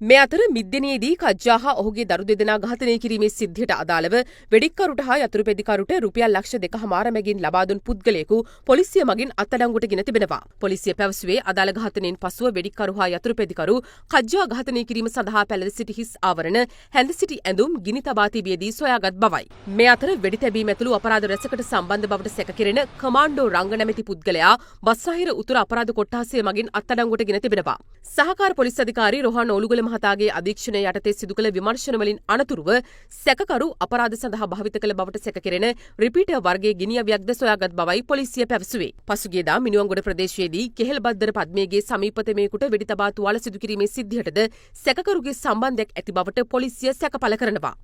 මේ අතර මිද්දෙනියේදී කජ්ජා හා ඔහුගේ දරු දෙදෙනා ඝාතනය කිරීමේ සිද්ධියට අදාළව වෙඩික්කරුට හා යතුරුපෙදිකරුට රුපියල් ලක්ෂ 2.5 මැගින් ලබා දුන් පුද්ගලයෙකු පොලිසිය මගින් අත්අඩංගුවට ගෙන තිබෙනවා. පොලිසිය පැවසුවේ අදාළ ඝාතනයෙන් පසුව වෙඩික්කරු හා යතුරුපෙදිකරු කජ්ජා ඝාතනය කිරීම සඳහා පැළඳ සිටි හිස් ආවරණ හැඳ සිටි ඇඳුම් ගිනි තබා තිබියදී සොයාගත් බවයි. මේ අතර වෙඩි තැබීම ඇතුළු අපරාධ රැසකට සම්බන්ධ බවට සැකකෙරෙන කමාන්ඩෝ රංග නැමැති පුද්ගලයා බස්නාහිර උතුර අපරාධ කොට්ටාසය මගින් අත්අඩංගුවට ගෙන තිබෙනවා. සහකාර පොලිස් අධිකාරී රොහාන් ඕලුගල මහතාගේ අධීක්ෂණය යටතේ සිදු කළ විමර්ශනවලින් අනතුරුව සැකකරු අපරාධ සඳහා භාවිත කළ බවට සැකකෙරෙන රිපීටර් වර්ගයේ ගිනි අවියක්ද සොයාගත් බවයි පොලිසිය පැවසුවේ. පසුගියදා මිනුවන්ගොඩ ප්‍රදේශයේදී කෙහෙල්බද්දර පද්මේගේ සමීපතමේකට වෙඩි තබා තුවාල සිදු කිරීමේ සිද්ධියටද සැකකරුගේ සම්බන්ධයක් ඇති බවට පොලිසිය සැක පළ කරනවා.